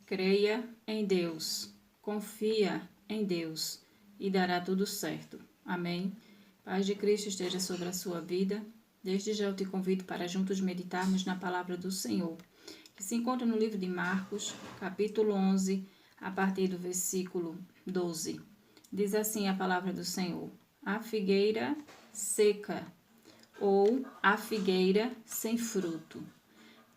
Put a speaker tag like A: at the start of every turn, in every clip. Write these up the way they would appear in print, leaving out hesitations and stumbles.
A: Creia em Deus, confia em Deus e dará tudo certo. Amém? Paz de Cristo esteja sobre a sua vida. Desde já eu te convido para juntos meditarmos na palavra do Senhor, que se encontra no livro de Marcos, capítulo 11, a partir do versículo 12. Diz assim a palavra do Senhor: a figueira seca ou a figueira sem fruto.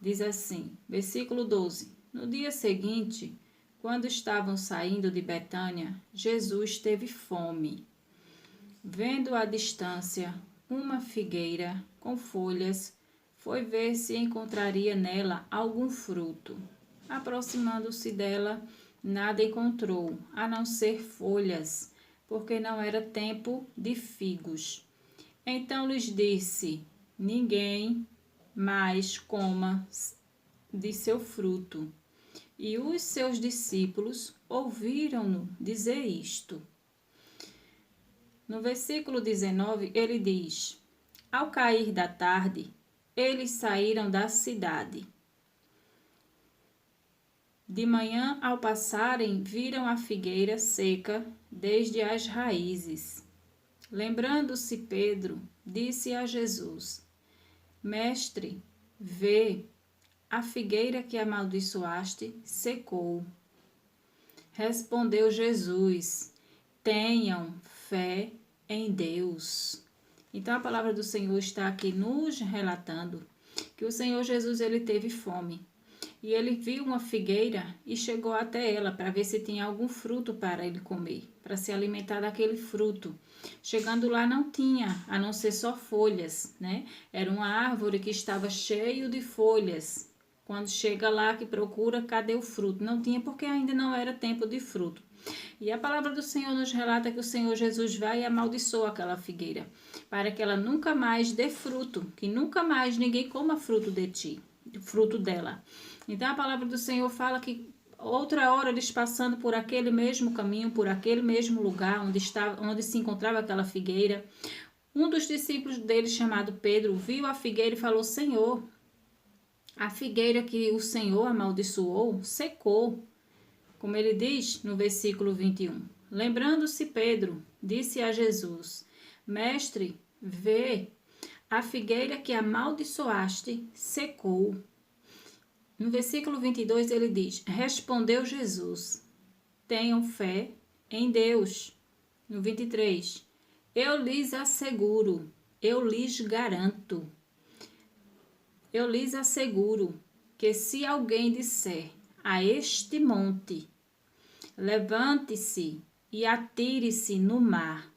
A: Diz assim, versículo 12. No dia seguinte, quando estavam saindo de Betânia, Jesus teve fome. Vendo à distância uma figueira com folhas, foi ver se encontraria nela algum fruto. Aproximando-se dela, nada encontrou, a não ser folhas, porque não era tempo de figos. Então lhes disse: ninguém mais coma de seu fruto. E os seus discípulos ouviram-no dizer isto. No versículo 19, ele diz: ao cair da tarde, eles saíram da cidade. De manhã, ao passarem, viram a figueira seca desde as raízes. Lembrando-se Pedro, disse a Jesus: Mestre, vê, a figueira que amaldiçoaste secou. Respondeu Jesus: tenham fé em Deus. Então a palavra do Senhor está aqui nos relatando que o Senhor Jesus ele teve fome. E ele viu uma figueira e chegou até ela para ver se tinha algum fruto para ele comer, para se alimentar daquele fruto. Chegando lá não tinha, a não ser só folhas, né? Era uma árvore que estava cheia de folhas. Quando chega lá que procura, cadê o fruto? Não tinha porque ainda não era tempo de fruto. E a palavra do Senhor nos relata que o Senhor Jesus vai e amaldiçoa aquela figueira, para que ela nunca mais dê fruto, que nunca mais ninguém coma fruto de ti, fruto dela. Então a palavra do Senhor fala que outra hora eles passando por aquele mesmo caminho, por aquele mesmo lugar onde se encontrava aquela figueira, um dos discípulos dele, chamado Pedro, viu a figueira e falou: Senhor, a figueira que o Senhor amaldiçoou secou. Como ele diz no versículo 21. Lembrando-se Pedro, disse a Jesus: Mestre, vê, a figueira que amaldiçoaste secou. No versículo 22 ele diz: respondeu Jesus: tenham fé em Deus. No 23, eu lhes asseguro, eu lhes garanto, eu lhes asseguro que se alguém disser a este monte, levante-se e atire-se no mar,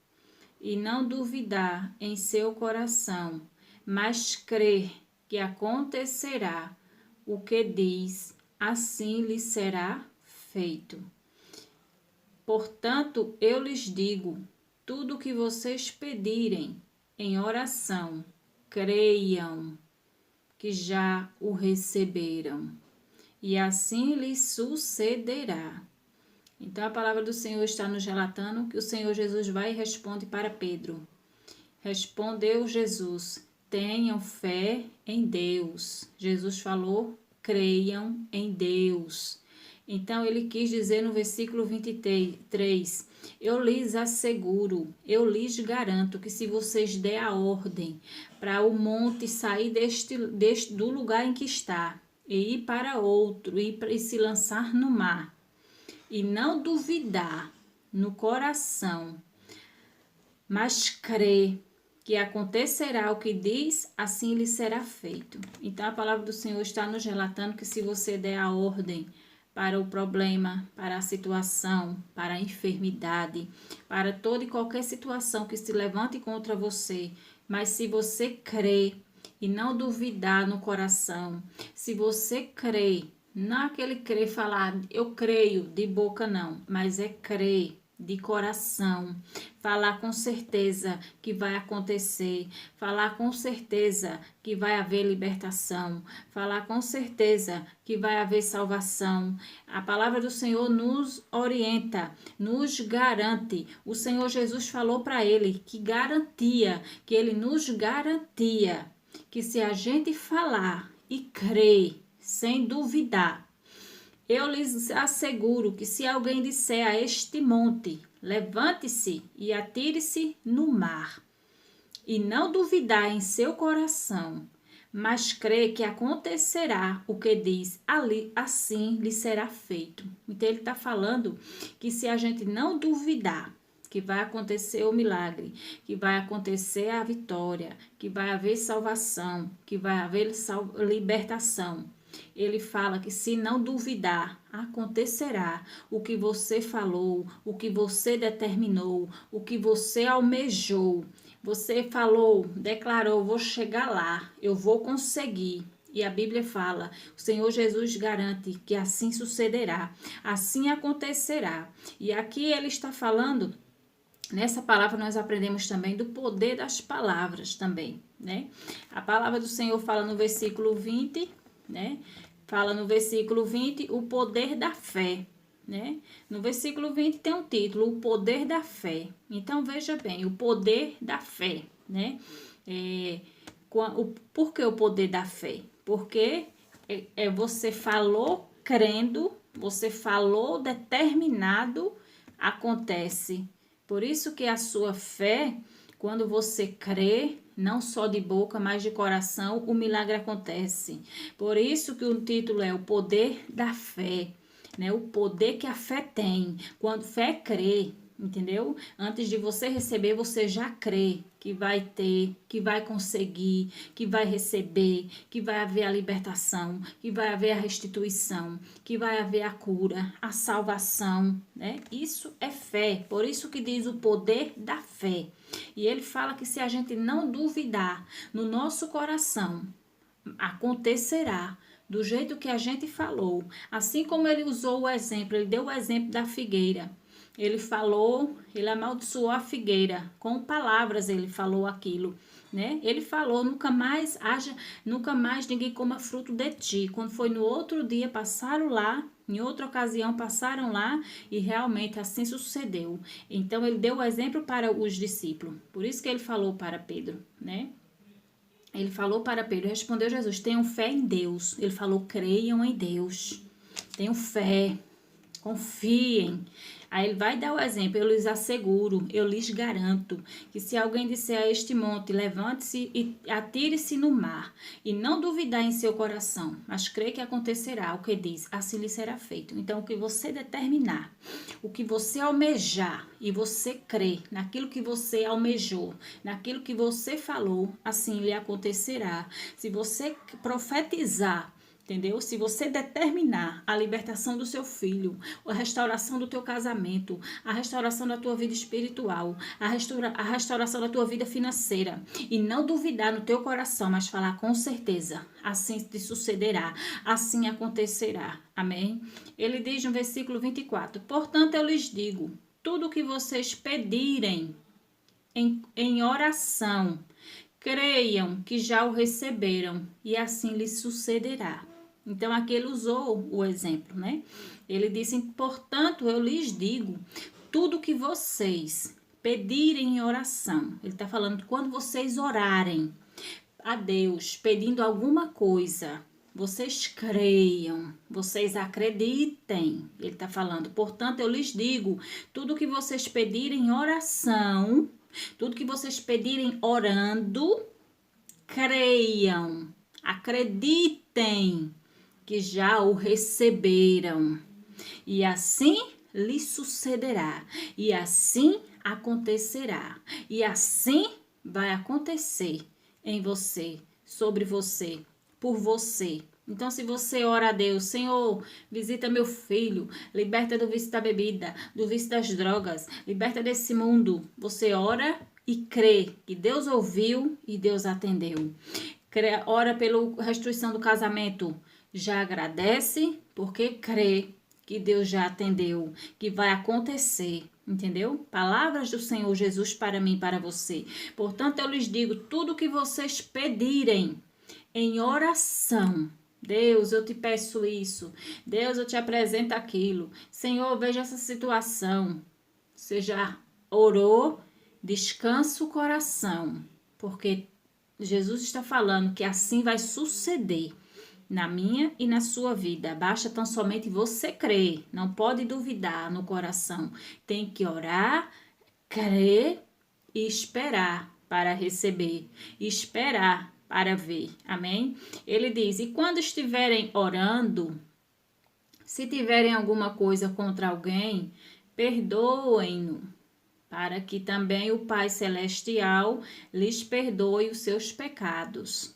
A: e não duvidar em seu coração, mas crer que acontecerá o que diz, assim lhe será feito. Portanto, eu lhes digo, tudo o que vocês pedirem em oração, creiam que já o receberam, e assim lhes sucederá. Então a palavra do Senhor está nos relatando que o Senhor Jesus vai e responde para Pedro. Respondeu Jesus: tenham fé em Deus. Jesus falou: creiam em Deus. Então ele quis dizer no versículo 23, eu lhes asseguro, eu lhes garanto que se vocês der a ordem para o monte sair do lugar em que está e ir para outro e se lançar no mar, e não duvidar no coração, mas crer que acontecerá o que diz, assim lhe será feito. Então a palavra do Senhor está nos relatando que se você der a ordem para o problema, para a situação, para a enfermidade, para toda e qualquer situação que se levante contra você, mas se você crer e não duvidar no coração, se você crer, não aquele crer falar, eu creio de boca não, mas é crer de coração, falar com certeza que vai acontecer, falar com certeza que vai haver libertação, falar com certeza que vai haver salvação. A palavra do Senhor nos orienta, nos garante. O Senhor Jesus falou para ele que garantia, que ele nos garantia que se a gente falar e crer sem duvidar, Eu lhes asseguro que se alguém disser a este monte, levante-se e atire-se no mar, e não duvidar em seu coração, mas crê que acontecerá o que diz ali, assim lhe será feito. Então ele está falando que se a gente não duvidar que vai acontecer o milagre, que vai acontecer a vitória, que vai haver salvação, que vai haver libertação. Ele fala que se não duvidar, acontecerá o que você falou, o que você determinou, o que você almejou. Você falou, declarou, vou chegar lá, eu vou conseguir. E a Bíblia fala, o Senhor Jesus garante que assim sucederá, assim acontecerá. E aqui ele está falando, nessa palavra nós aprendemos também do poder das palavras também, né? A palavra do Senhor fala no versículo 20, né? Fala no versículo 20 o poder da fé, né? No versículo 20 tem um título, o poder da fé. Então veja bem, o poder da fé, né? Por que o poder da fé? Porque você falou crendo, você falou determinado, acontece. Por isso que a sua fé, quando você crê, não só de boca, mas de coração, o milagre acontece. Por isso que o título é o poder da fé, né? O poder que a fé tem. Quando fé crê, entendeu? Antes de você receber, você já crê que vai ter, que vai conseguir, que vai receber, que vai haver a libertação, que vai haver a restituição, que vai haver a cura, a salvação, né? Isso é fé. Por isso que diz o poder da fé. E ele fala que se a gente não duvidar no nosso coração, acontecerá do jeito que a gente falou. Assim como ele usou o exemplo, ele deu o exemplo da figueira. Ele falou, ele amaldiçoou a figueira, com palavras ele falou aquilo, né? Ele falou, nunca mais ninguém coma fruto de ti. Quando foi no outro dia, passaram lá, em outra ocasião passaram lá e realmente assim sucedeu. Então ele deu o exemplo para os discípulos. Por isso que ele falou para Pedro, né? Ele falou para Pedro, respondeu Jesus, tenham fé em Deus. Ele falou, creiam em Deus. Tenham fé, confiem. Aí ele vai dar o exemplo, eu lhes asseguro, eu lhes garanto, que se alguém disser a este monte, levante-se e atire-se no mar, e não duvidar em seu coração, mas crê que acontecerá o que diz, assim lhe será feito. Então, o que você determinar, o que você almejar, e você crê naquilo que você almejou, naquilo que você falou, assim lhe acontecerá. Se você profetizar, entendeu? Se você determinar a libertação do seu filho, a restauração do teu casamento, a restauração da tua vida espiritual, a restauração da tua vida financeira, e não duvidar no teu coração, mas falar com certeza, assim te sucederá, assim acontecerá. Amém? Ele diz no versículo 24, portanto eu lhes digo, tudo o que vocês pedirem em oração, creiam que já o receberam, e assim lhes sucederá. Então, aqui ele usou o exemplo, né? Ele disse, portanto, eu lhes digo, tudo que vocês pedirem em oração. Ele está falando, quando vocês orarem a Deus, pedindo alguma coisa, vocês creiam, vocês acreditem. Ele está falando, portanto, eu lhes digo, tudo que vocês pedirem em oração, tudo que vocês pedirem orando, creiam, acreditem que já o receberam, e assim lhe sucederá, e assim acontecerá, e assim vai acontecer em você, sobre você, por você. Então, se você ora a Deus, Senhor, visita meu filho, liberta do vício da bebida, do vício das drogas, liberta desse mundo. Você ora e crê que Deus ouviu e Deus atendeu. Ora pela restituição do casamento, já agradece porque crê que Deus já atendeu, que vai acontecer, entendeu? Palavras do Senhor Jesus para mim e para você. Portanto, eu lhes digo, tudo que vocês pedirem em oração, Deus, eu te peço isso. Deus, eu te apresento aquilo. Senhor, veja essa situação. Você já orou, descansa o coração, porque Jesus está falando que assim vai suceder, na minha e na sua vida. Basta tão somente você crer, não pode duvidar no coração. Tem que orar, crer e esperar para receber, esperar para ver. Amém? Ele diz: e quando estiverem orando, se tiverem alguma coisa contra alguém, perdoem-no, para que também o Pai Celestial lhes perdoe os seus pecados.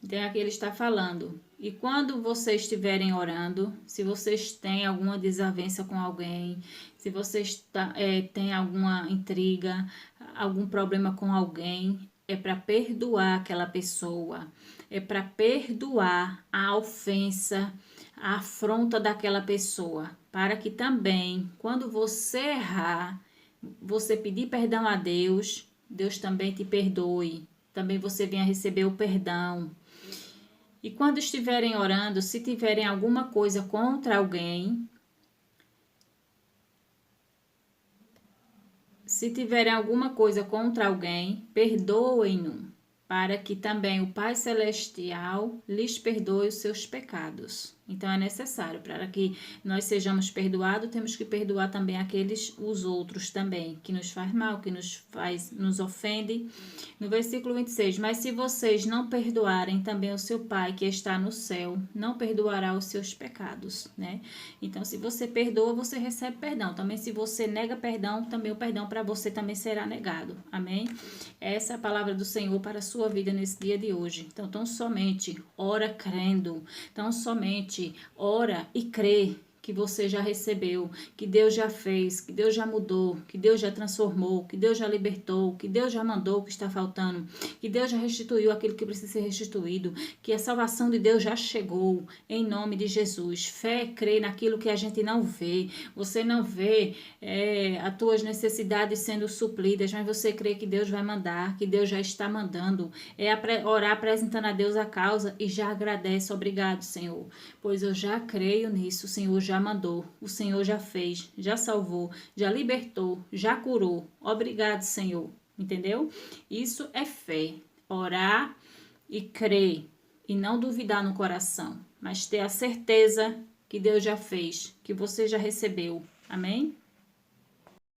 A: Então, aqui ele está falando. E quando vocês estiverem orando, se vocês têm alguma desavença com alguém, se vocês têm alguma intriga, algum problema com alguém, é para perdoar aquela pessoa, é para perdoar a ofensa, a afronta daquela pessoa, para que também, quando você errar, você pedir perdão a Deus, Deus também te perdoe, também você venha receber o perdão. E quando estiverem orando, se tiverem alguma coisa contra alguém, perdoem-no, para que também o Pai Celestial lhes perdoe os seus pecados. Então é necessário, para que nós sejamos perdoados, temos que perdoar também os outros também, que nos faz mal, que nos ofende. No versículo 26, mas se vocês não perdoarem, também o seu Pai que está no céu não perdoará os seus pecados, né? Então, se você perdoa, você recebe perdão. Também se você nega perdão, também o perdão para você também será negado. Amém? Essa é a palavra do Senhor para a sua vida nesse dia de hoje. Então, tão somente ora crendo, tão somente ora e crê que você já recebeu, que Deus já fez, que Deus já mudou, que Deus já transformou, que Deus já libertou, que Deus já mandou o que está faltando, que Deus já restituiu aquilo que precisa ser restituído, que a salvação de Deus já chegou, em nome de Jesus. Fé é crer naquilo que a gente não vê. Você não vê as tuas necessidades sendo supridas, mas você crê que Deus vai mandar, que Deus já está mandando. É orar apresentando a Deus a causa e já agradece. Obrigado, Senhor, pois eu já creio nisso. O Senhor já mandou, o Senhor já fez, já salvou, já libertou, já curou. Obrigado, Senhor. Entendeu? Isso é fé. Orar e crer e não duvidar no coração, mas ter a certeza que Deus já fez, que você já recebeu. Amém?